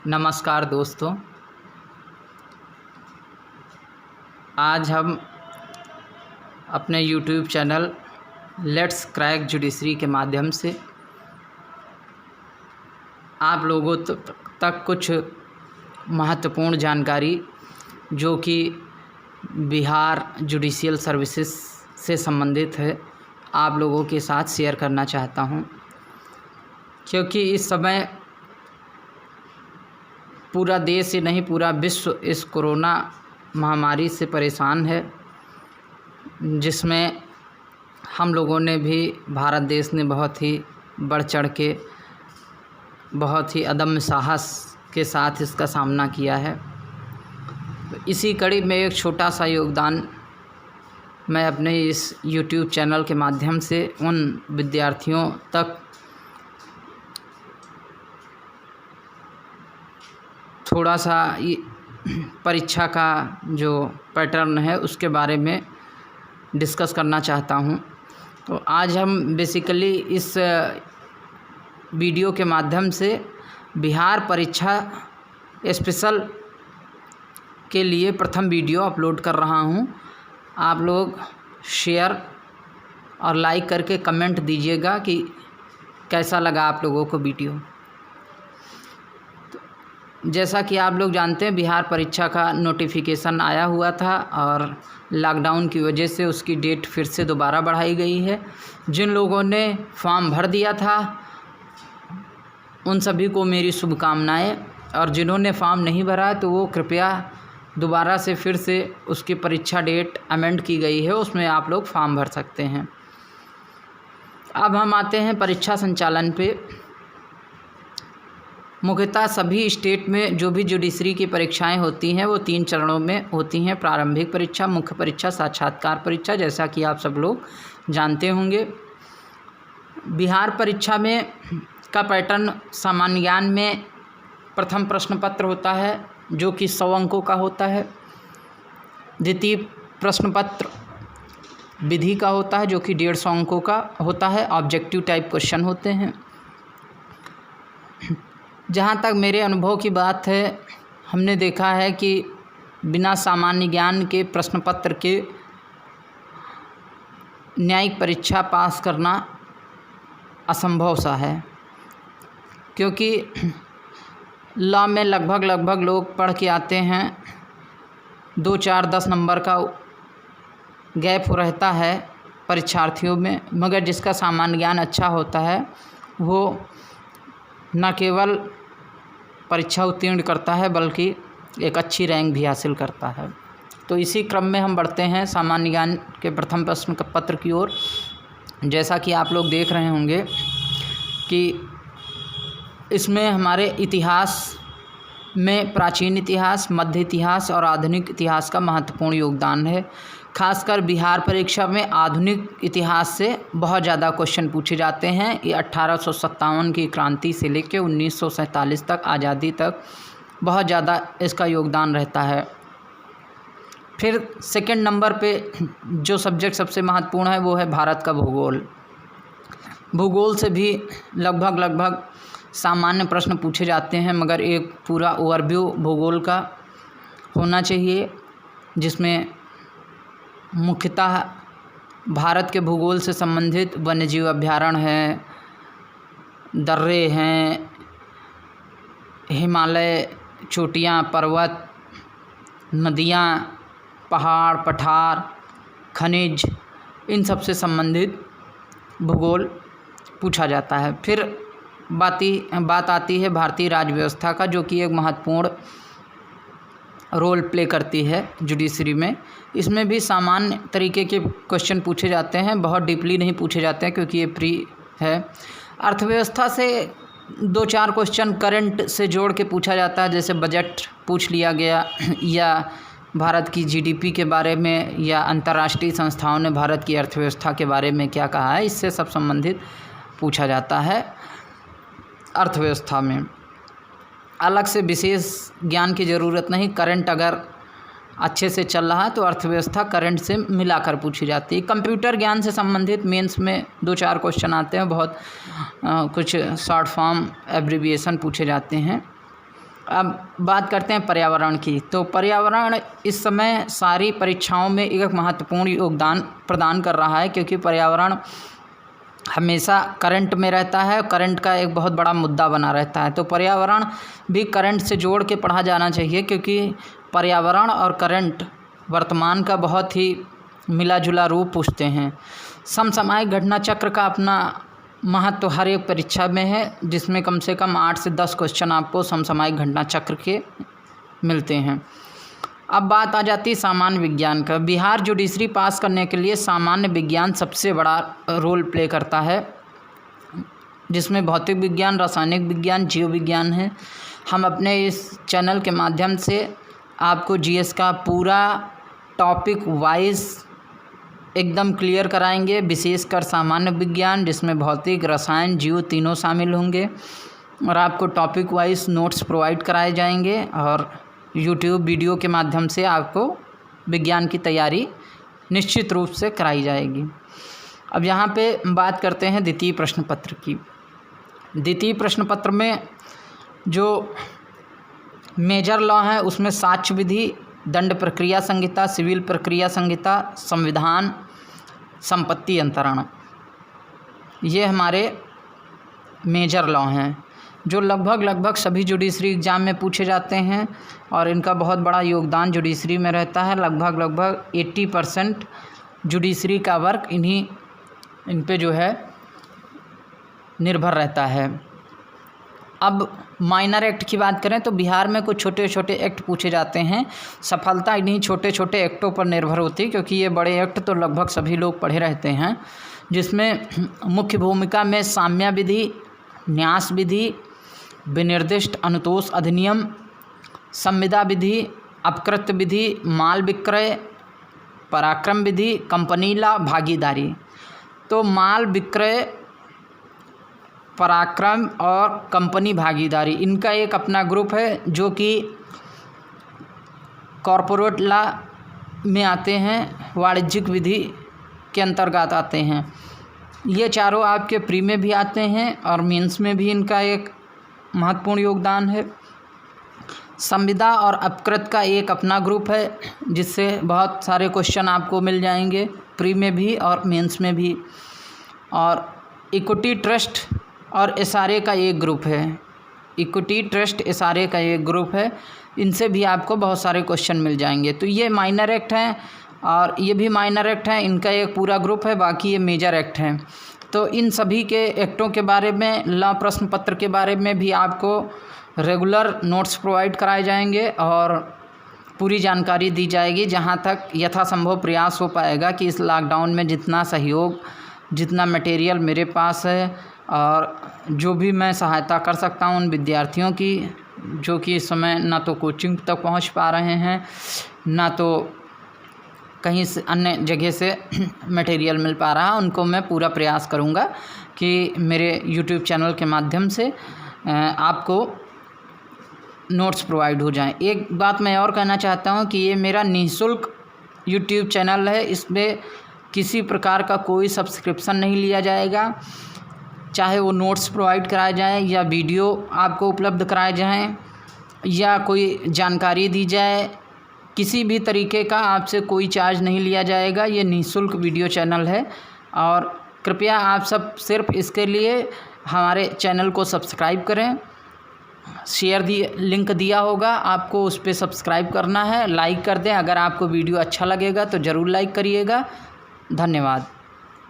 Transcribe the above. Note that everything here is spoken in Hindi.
नमस्कार दोस्तों, आज हम अपने YouTube channel let's crack judiciary के माध्यम से आप लोगों तक कुछ महत्वपूर्ण जानकारी जो कि बिहार जुडिशियल सर्विसेज से संबंधित है आप लोगों के साथ शेयर करना चाहता हूं, क्योंकि इस समय पूरा देश ही नहीं पूरा विश्व इस कोरोना महामारी से परेशान है, जिसमें हम लोगों ने भी भारत देश ने बहुत ही बढ़ चढ़ के बहुत ही अदम्य साहस के साथ इसका सामना किया है। इसी कड़ी में एक छोटा सा योगदान मैं अपने इस YouTube चैनल के माध्यम से उन विद्यार्थियों तक थोड़ा सा परीक्षा का जो पैटर्न है उसके बारे में डिस्कस करना चाहता हूं। तो आज हम बेसिकली इस वीडियो के माध्यम से बिहार परीक्षा स्पेशल के लिए प्रथम वीडियो अपलोड कर रहा हूं। आप लोग शेयर और लाइक करके कमेंट दीजिएगा कि कैसा लगा आप लोगों को वीडियो। जैसा कि आप लोग जानते हैं, बिहार परीक्षा का नोटिफिकेशन आया हुआ था और लॉकडाउन की वजह से उसकी डेट फिर से दोबारा बढ़ाई गई है। जिन लोगों ने फॉर्म भर दिया था उन सभी को मेरी शुभकामनाएं, और जिन्होंने फॉर्म नहीं भरा तो वो कृपया दोबारा से फिर से उसकी परीक्षा डेट अमेंड की गई है, उसमें आप लोग फॉर्म भर सकते हैं। अब हम आते हैं परीक्षा संचालन पे। मुख्यतः सभी स्टेट में जो भी जुडिशरी की परीक्षाएं होती हैं वो 3 चरणों में होती हैं: प्रारंभिक परीक्षा, मुख्य परीक्षा, साक्षात्कार परीक्षा, जैसा कि आप सब लोग जानते होंगे। बिहार परीक्षा में का पैटर्न सामान्य ज्ञान में प्रथम प्रश्न पत्र होता है जो कि 100 अंकों का होता है। द्वितीय प्रश्न पत्र विधि का होता है जो कि 150 अंकों का होता है। ऑब्जेक्टिव टाइप क्वेश्चन होते हैं। जहाँ तक मेरे अनुभव की बात है, हमने देखा है कि बिना सामान्य ज्ञान के प्रश्न पत्र के न्यायिक परीक्षा पास करना असंभव सा है, क्योंकि लॉ में लगभग लोग पढ़ के आते हैं, 2, 4, 10 नंबर का गैप रहता है परीक्षार्थियों में, मगर जिसका सामान्य ज्ञान अच्छा होता है वो न केवल परीक्षा उत्तीर्ण करता है बल्कि एक अच्छी रैंक भी हासिल करता है। तो इसी क्रम में हम बढ़ते हैं सामान्य ज्ञान के प्रथम प्रश्न पत्र की ओर। जैसा कि आप लोग देख रहे होंगे कि इसमें हमारे इतिहास में प्राचीन इतिहास, मध्य इतिहास और आधुनिक इतिहास का महत्वपूर्ण योगदान है। खासकर बिहार परीक्षा में आधुनिक इतिहास से बहुत ज़्यादा क्वेश्चन पूछे जाते हैं। ये 1857 की क्रांति से लेकर 1947 तक, आज़ादी तक बहुत ज़्यादा इसका योगदान रहता है। फिर सेकंड नंबर पे जो सब्जेक्ट सबसे महत्वपूर्ण है वो है भारत का भूगोल। भूगोल से भी लगभग सामान्य प्रश्न पूछे जाते हैं, मगर एक पूरा ओवरव्यू भूगोल का होना चाहिए, जिसमें मुख्यतः भारत के भूगोल से संबंधित वन्यजीव अभयारण्य हैं, दर्रे हैं, हिमालय चोटियाँ, पर्वत, नदियाँ, पहाड़, पठार, खनिज, इन सब से संबंधित भूगोल पूछा जाता है। फिर बात आती है भारतीय राज्य व्यवस्था का, जो कि एक महत्वपूर्ण रोल प्ले करती है जुडिशरी में। इसमें भी सामान्य तरीके के क्वेश्चन पूछे जाते हैं, बहुत डीपली नहीं पूछे जाते हैं क्योंकि ये प्री है। अर्थव्यवस्था से 2-4 क्वेश्चन करंट से जोड़ के पूछा जाता है, जैसे बजट पूछ लिया गया, या भारत की जीडीपी के बारे में, या अंतर्राष्ट्रीय संस्थाओं ने भारत की अर्थव्यवस्था के बारे में क्या कहा है, इससे सब संबंधित पूछा जाता है। अर्थव्यवस्था में अलग से विशेष ज्ञान की ज़रूरत नहीं, करंट अगर अच्छे से चल रहा है तो अर्थव्यवस्था करंट से मिलाकर पूछी जाती है। कंप्यूटर ज्ञान से संबंधित मेंस में 2-4 क्वेश्चन आते हैं, बहुत कुछ शॉर्ट फॉर्म एब्रिविएशन पूछे जाते हैं। अब बात करते हैं पर्यावरण की। तो पर्यावरण इस समय सारी परीक्षाओं में एक महत्वपूर्ण योगदान प्रदान कर रहा है, क्योंकि पर्यावरण हमेशा करंट में रहता है, करंट का एक बहुत बड़ा मुद्दा बना रहता है। तो पर्यावरण भी करंट से जोड़ के पढ़ा जाना चाहिए, क्योंकि पर्यावरण और करंट वर्तमान का बहुत ही मिला जुला रूप पूछते हैं। समसामयिक घटना चक्र का अपना महत्व हर एक परीक्षा में है, जिसमें कम से कम 8 से 10 क्वेश्चन आपको समसामयिक घटना चक्र के मिलते हैं। अब बात आ जाती है सामान्य विज्ञान का। बिहार जुडिशरी पास करने के लिए सामान्य विज्ञान सबसे बड़ा रोल प्ले करता है, जिसमें भौतिक विज्ञान, रासायनिक विज्ञान, जीव विज्ञान है। हम अपने इस चैनल के माध्यम से आपको जीएस का पूरा टॉपिक वाइज एकदम क्लियर कराएंगे, विशेषकर सामान्य विज्ञान, जिसमें भौतिक, रसायन, जीव तीनों शामिल होंगे, और आपको टॉपिक वाइज नोट्स प्रोवाइड कराए जाएंगे, और यूट्यूब वीडियो के माध्यम से आपको विज्ञान की तैयारी निश्चित रूप से कराई जाएगी। अब यहाँ पे बात करते हैं द्वितीय प्रश्न पत्र की। द्वितीय प्रश्न पत्र में जो मेजर लॉ है उसमें साक्ष्य विधि, दंड प्रक्रिया संहिता, सिविल प्रक्रिया संहिता, संविधान, संपत्ति अंतरण, ये हमारे मेजर लॉ हैं, जो लगभग सभी जुडिशरी एग्ज़ाम में पूछे जाते हैं, और इनका बहुत बड़ा योगदान जुडिशरी में रहता है। लगभग 80% जुडिशरी का वर्क इन पे जो है निर्भर रहता है। अब माइनर एक्ट की बात करें तो बिहार में कुछ छोटे छोटे एक्ट पूछे जाते हैं। सफलता इन्हीं छोटे छोटे एक्टों पर निर्भर होती है, क्योंकि ये बड़े एक्ट तो लगभग सभी लोग पढ़े रहते हैं, जिसमें मुख्य भूमिका में साम्य विधि, न्यास विधि, विनिर्दिष्ट अनुतोष अधिनियम, संविदा विधि, अपकृत्य विधि, माल विक्रय, पराक्रम विधि, कंपनी लॉ, भागीदारी। तो माल विक्रय, पराक्रम और कंपनी भागीदारी, इनका एक अपना ग्रुप है, जो कि कॉरपोरेट लॉ में आते हैं, वाणिज्यिक विधि के अंतर्गत आते हैं। ये चारों आपके प्री में भी आते हैं और मेंस में भी इनका एक महत्वपूर्ण योगदान है। संविदा और अपकृत का एक अपना ग्रुप है, जिससे बहुत सारे क्वेश्चन आपको मिल जाएंगे प्री में भी और मेंस में भी। और इक्विटी ट्रस्ट और एसआरए का एक ग्रुप है, इक्विटी ट्रस्ट एसआरए का एक ग्रुप है, इनसे भी आपको बहुत सारे क्वेश्चन मिल जाएंगे। तो ये माइनर एक्ट हैं और ये भी माइनर एक्ट हैं, इनका एक पूरा ग्रुप है, बाकी ये मेजर एक्ट हैं। तो इन सभी के एक्टों के बारे में, लॉ प्रश्न पत्र के बारे में भी आपको रेगुलर नोट्स प्रोवाइड कराए जाएंगे और पूरी जानकारी दी जाएगी, जहाँ तक यथासंभव प्रयास हो पाएगा कि इस लॉकडाउन में जितना सहयोग, जितना मटेरियल मेरे पास है और जो भी मैं सहायता कर सकता हूँ उन विद्यार्थियों की, जो कि इस समय ना तो कोचिंग तक पहुँच पा रहे हैं, ना तो कहीं से अन्य जगह से मटेरियल मिल पा रहा, उनको मैं पूरा प्रयास करूँगा कि मेरे यूट्यूब चैनल के माध्यम से आपको नोट्स प्रोवाइड हो जाएं। एक बात मैं और कहना चाहता हूं कि ये मेरा निःशुल्क यूट्यूब चैनल है, इसमें किसी प्रकार का कोई सब्सक्रिप्शन नहीं लिया जाएगा, चाहे वो नोट्स प्रोवाइड कराए जाएं या वीडियो आपको उपलब्ध कराए जाएं या कोई जानकारी दी जाए, किसी भी तरीके का आपसे कोई चार्ज नहीं लिया जाएगा। ये निःशुल्क वीडियो चैनल है और कृपया आप सब सिर्फ इसके लिए हमारे चैनल को सब्सक्राइब करें। शेयर लिंक दिया होगा, आपको उस पर सब्सक्राइब करना है, लाइक कर दें। अगर आपको वीडियो अच्छा लगेगा तो ज़रूर लाइक करिएगा। धन्यवाद।